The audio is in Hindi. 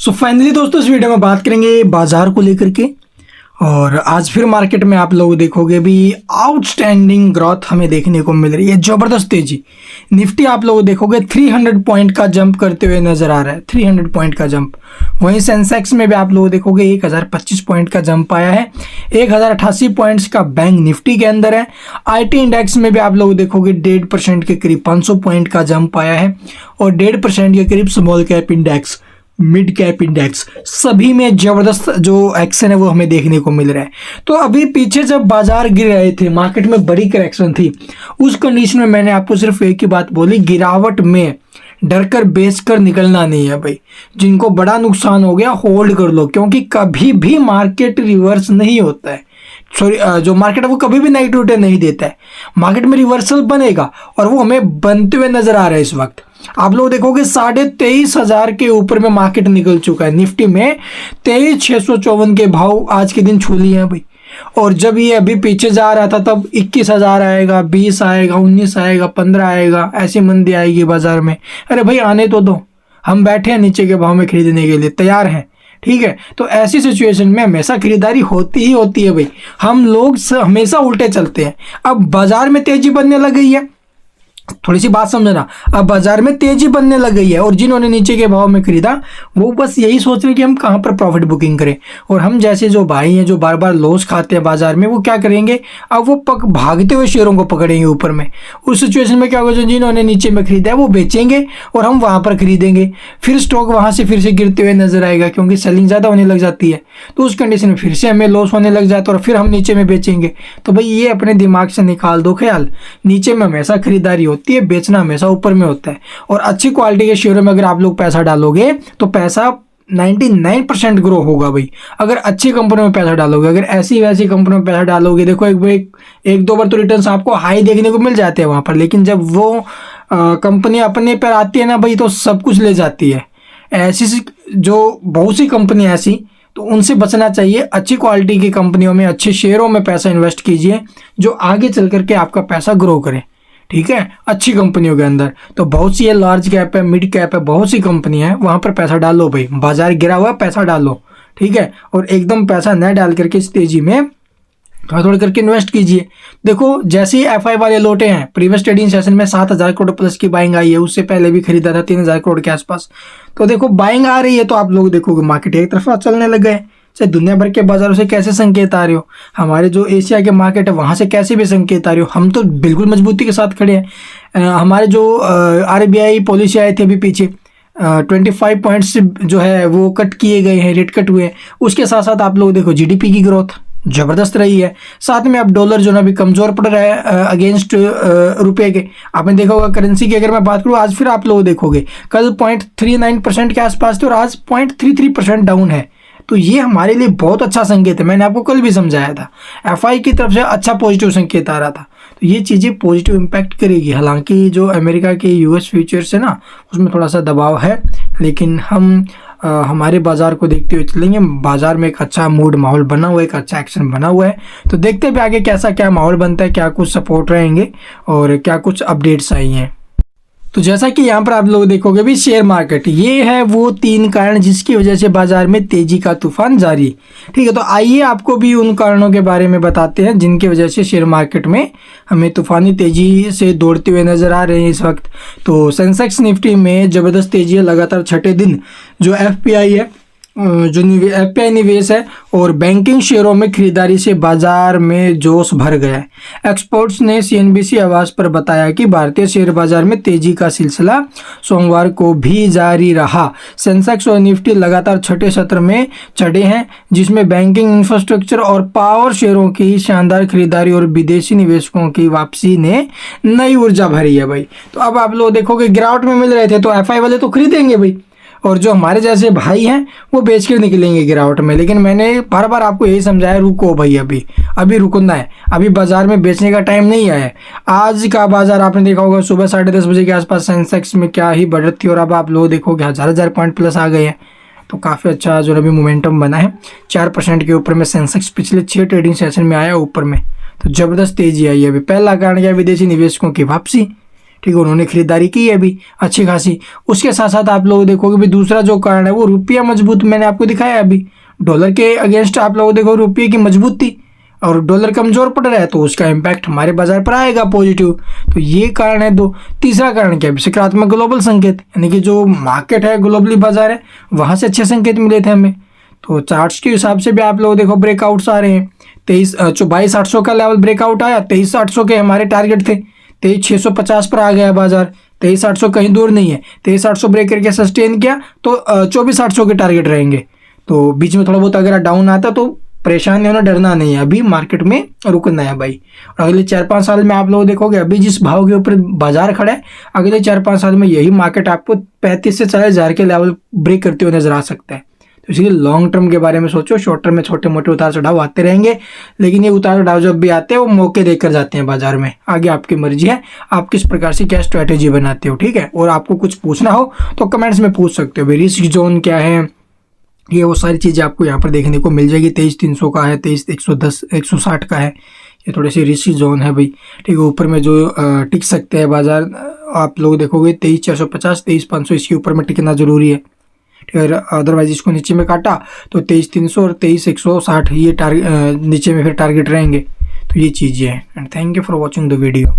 सो फाइनली दोस्तों इस वीडियो में बात करेंगे बाजार को लेकर के। और आज फिर मार्केट में आप लोग देखोगे भी आउटस्टैंडिंग ग्रोथ हमें देखने को मिल रही है, ज़बरदस्त तेजी। निफ्टी आप लोग देखोगे 300 पॉइंट का जंप करते हुए नजर आ रहा है, 300 पॉइंट का जंप। वहीं सेंसेक्स में भी आप लोग देखोगे 1025 पॉइंट का जंप आया है, 1088 पॉइंट्स का बैंक निफ्टी के अंदर है। IT इंडेक्स में भी आप लोग देखोगे 1.5% के करीब 500 पॉइंट का जंप आया है और 1.5% के करीब small cap index, mid cap index, सभी में जबरदस्त जो एक्शन है वो हमें देखने को मिल रहा है। तो अभी पीछे जब बाजार गिर रहे थे, मार्केट में बड़ी करेक्शन थी, उस कंडीशन में मैंने आपको सिर्फ एक ही बात बोली, गिरावट में डर कर बेच कर निकलना नहीं है भाई। जिनको बड़ा नुकसान हो गया होल्ड कर लो, क्योंकि कभी भी मार्केट रिवर्स नहीं होता है। सॉरी, जो मार्केट है वो कभी भी नेगेटिव रिटर्न नहीं देता है। मार्केट में रिवर्सल बनेगा और वो हमें बनते हुए नजर आ रहा है। इस वक्त आप लोग देखोगे 23,500 के ऊपर में मार्केट निकल चुका है। निफ्टी में 23,654 के भाव आज के दिन छू लिए हैं भाई। और जब ये अभी पीछे जा रहा था तब 21,000 आएगा, 20 आएगा, 19 आएगा, 15 आएगा, ऐसी मंदी आएगी बाजार में। अरे भाई आने तो दो, हम बैठे हैं नीचे के भाव में खरीदने के लिए तैयार हैं, ठीक है। तो ऐसी सिचुएशन में हमेशा खरीदारी होती ही होती है भाई। हम लोग हमेशा उल्टे चलते हैं। अब बाजार में तेजी बनने लग गई है, थोड़ी सी बात समझना, अब बाजार में तेजी बनने लग गई है और जिन्होंने नीचे के भाव में खरीदा वो बस यही सोच रहे हैं कि हम कहाँ पर प्रॉफिट बुकिंग करें। और हम जैसे जो भाई हैं जो बार बार लॉस खाते हैं बाजार में, वो क्या करेंगे, अब वो भागते हुए शेयरों को पकड़ेंगे ऊपर में। उस सिचुएशन में क्या होगा, जो जिन्होंने नीचे में खरीदा है वो बेचेंगे और हम वहाँ पर खरीदेंगे। फिर स्टॉक वहाँ से फिर से गिरते हुए नजर आएगा, क्योंकि सेलिंग ज़्यादा होने लग जाती है। तो उस कंडीशन में फिर से हमें लॉस होने लग जाता है और फिर हम नीचे में बेचेंगे। तो भाई ये अपने दिमाग से निकाल दो ख्याल, नीचे में हमेशा खरीदारी होती है, बेचना हमेशा ऊपर में होता है। और अच्छी क्वालिटी के शेयरों में अगर आप लोग पैसा डालोगे तो पैसा 99% ग्रो होगा भाई। अगर अच्छी कंपनी में पैसा डालोगे, अगर ऐसी वैसी कंपनी में पैसा डालोगे, देखो एक दो बार तो रिटर्न्स आपको हाई देखने को मिल जाते हैं वहाँ पर, लेकिन जब वो कंपनी अपने पर आती है ना भाई, तो सब कुछ ले जाती है। ऐसी जो बहुत सी कंपनी ऐसी, तो उनसे बचना चाहिए। अच्छी क्वालिटी की कंपनियों में, अच्छे शेयरों में पैसा इन्वेस्ट कीजिए जो आगे चल करके आपका पैसा ग्रो करे, ठीक है, अच्छी कंपनियों के अंदर। तो बहुत सी है, लार्ज कैप है, मिड कैप है, बहुत सी कंपनी है, वहाँ पर पैसा डालो भाई। बाजार गिरा हुआ है, पैसा डालो, ठीक है। और एकदम पैसा न डाल करके इस तेजी में थोड़ा थोड़ा करके इन्वेस्ट कीजिए। देखो जैसे ही FI वाले लौटे हैं, प्रीवियस ट्रेडिंग सेशन में 7,000 करोड़ प्लस की बाइंग आई है, उससे पहले भी खरीदा था 3,000 करोड़ के आसपास। तो देखो बाइंग आ रही है तो आप लोग देखोगे मार्केट एक तरफा चलने लग गए। चाहे दुनिया भर के बाजारों से कैसे संकेत आ रहे हो, हमारे जो एशिया के मार्केट है वहाँ से कैसे भी संकेत आ रहे हो, हम तो बिल्कुल मजबूती के साथ खड़े हैं। हमारे जो RBI पॉलिसी आए थे अभी पीछे, 25 पॉइंट्स जो है वो कट किए गए हैं, रेट कट हुए हैं। उसके साथ साथ आप लोग देखो GDP की ग्रोथ जबरदस्त रही है। साथ में अब डॉलर जो ना अभी कमजोर पड़ रहा है अगेंस्ट रुपए के। आपने देखा होगा करेंसी की अगर मैं बात करूँ, आज फिर आप लोग देखोगे कल 0.39% के आसपास थे और आज 0.33% डाउन है। तो ये हमारे लिए बहुत अच्छा संकेत है। मैंने आपको कल भी समझाया था, FI की तरफ से अच्छा पॉजिटिव संकेत आ रहा था। तो ये चीज़ें पॉजिटिव इम्पैक्ट करेगी। हालांकि जो अमेरिका के US फ्यूचर्स है ना, उसमें थोड़ा सा दबाव है, लेकिन हम हमारे बाजार को देखते हुए चलेंगे। बाजार में एक अच्छा मूड माहौल बना हुआ है, एक अच्छा एक्शन बना हुआ है। तो देखते हैं आगे कैसा क्या माहौल बनता है, क्या कुछ सपोर्ट रहेंगे और क्या कुछ अपडेट्स आई हैं। तो जैसा कि यहाँ पर आप लोग देखोगे भी शेयर मार्केट, ये है वो 3 कारण जिसकी वजह से बाजार में तेजी का तूफान जारी, ठीक है। तो आइए आपको भी उन कारणों के बारे में बताते हैं जिनकी वजह से शेयर मार्केट में हमें तूफानी तेजी से दौड़ते हुए नजर आ रहे हैं इस वक्त। तो सेंसेक्स निफ्टी में ज़बरदस्त तेजी है, लगातार छठे दिन जो FPI है, जो FPI निवेश है और बैंकिंग शेयरों में खरीदारी से बाजार में जोश भर गया है। एक्सपर्ट्स ने CNBC आवाज पर बताया कि भारतीय शेयर बाजार में तेजी का सिलसिला सोमवार को भी जारी रहा। सेंसेक्स और निफ्टी लगातार छठे सत्र में चढ़े हैं, जिसमें बैंकिंग, इंफ्रास्ट्रक्चर और पावर शेयरों की शानदार खरीदारी और विदेशी निवेशकों की वापसी ने नई ऊर्जा भरी है भाई। तो अब आप लोग देखोगे गिरावट में मिल रहे थे तो FI वाले तो खरीदेंगे भाई, और जो हमारे जैसे भाई हैं वो बेच कर निकलेंगे गिरावट में। लेकिन मैंने बार बार आपको यही समझाया, रुको भाई, अभी रुकना है, अभी बाजार में बेचने का टाइम नहीं आया है। आज का बाजार आपने देखा होगा, सुबह 10:30 बजे के आसपास सेंसेक्स में क्या ही बढ़त थी और अब आप लोग देखोगे हज़ार पॉइंट प्लस आ गए हैं। तो काफ़ी अच्छा जो अभी मोमेंटम बना है, 4% के ऊपर में सेंसेक्स पिछले 6 ट्रेडिंग सेशन में आया ऊपर में। तो ज़बरदस्त तेजी आई है। अभी पहला कारण क्या, विदेशी निवेशकों की वापसी, ठीक है, उन्होंने खरीदारी की है अभी अच्छी खासी। उसके साथ साथ आप लोग देखोगे भी दूसरा जो कारण है वो रुपया मजबूत, मैंने आपको दिखाया अभी डॉलर के अगेंस्ट आप लोग देखो रुपये की मजबूती और डॉलर कमजोर पड़ रहा है तो उसका इम्पैक्ट हमारे बाजार पर आएगा पॉजिटिव। तो ये कारण है दो। तीसरा कारण क्या है, सकारात्मक ग्लोबल संकेत, यानी कि जो मार्केट है ग्लोबली बाजार है वहां से अच्छे संकेत मिले थे हमें। तो चार्ट्स के हिसाब से भी आप लोग देखो ब्रेकआउट्स आ रहे हैं। 22,800 का लेवल ब्रेकआउट आया, 23,800 के हमारे टारगेट थे, 23,650 पर आ गया बाजार। 23,800 कहीं दूर नहीं है, 23,800 ब्रेक करके सस्टेन किया तो 24,800 के टारगेट रहेंगे। तो बीच में थोड़ा बहुत अगर डाउन आता तो परेशान नहीं होना, डरना नहीं है, अभी मार्केट में रुकना है भाई। और अगले 4-5 साल में आप लोग देखोगे अभी जिस भाव के ऊपर बाजार खड़ा है अगले 4-5 साल में यही मार्केट आपको 35 से 40,000 के लेवल ब्रेक करते हुए नजर आ सकता है। तो इसलिए लॉन्ग टर्म के बारे में सोचो, शॉर्ट टर्म में छोटे मोटे उतार चढ़ाव आते रहेंगे, लेकिन ये उतार चढ़ाव जब भी आते हैं वो मौके देकर जाते हैं बाजार में। आगे आपकी मर्जी है आप किस प्रकार से क्या स्ट्रैटेजी बनाते हो, ठीक है। और आपको कुछ पूछना हो तो कमेंट्स में पूछ सकते हो भाई, रिस्क जोन क्या है, ये वो सारी चीज़ें आपको यहाँ पर देखने को मिल जाएगी। 23,300 का है, 23,110 160 का है, ये थोड़े से रिस्क जोन है भाई, ठीक है। ऊपर में जो टिक सकते हैं बाजार आप लोग देखोगे 23,450 23,500 इसके ऊपर में टिकना जरूरी है, ठीक है। अदरवाइज इसको नीचे में काटा तो 23,300 और 23,160 ये नीचे में फिर टारगेट रहेंगे। तो ये चीज़ें हैं। And thank you for watching the video.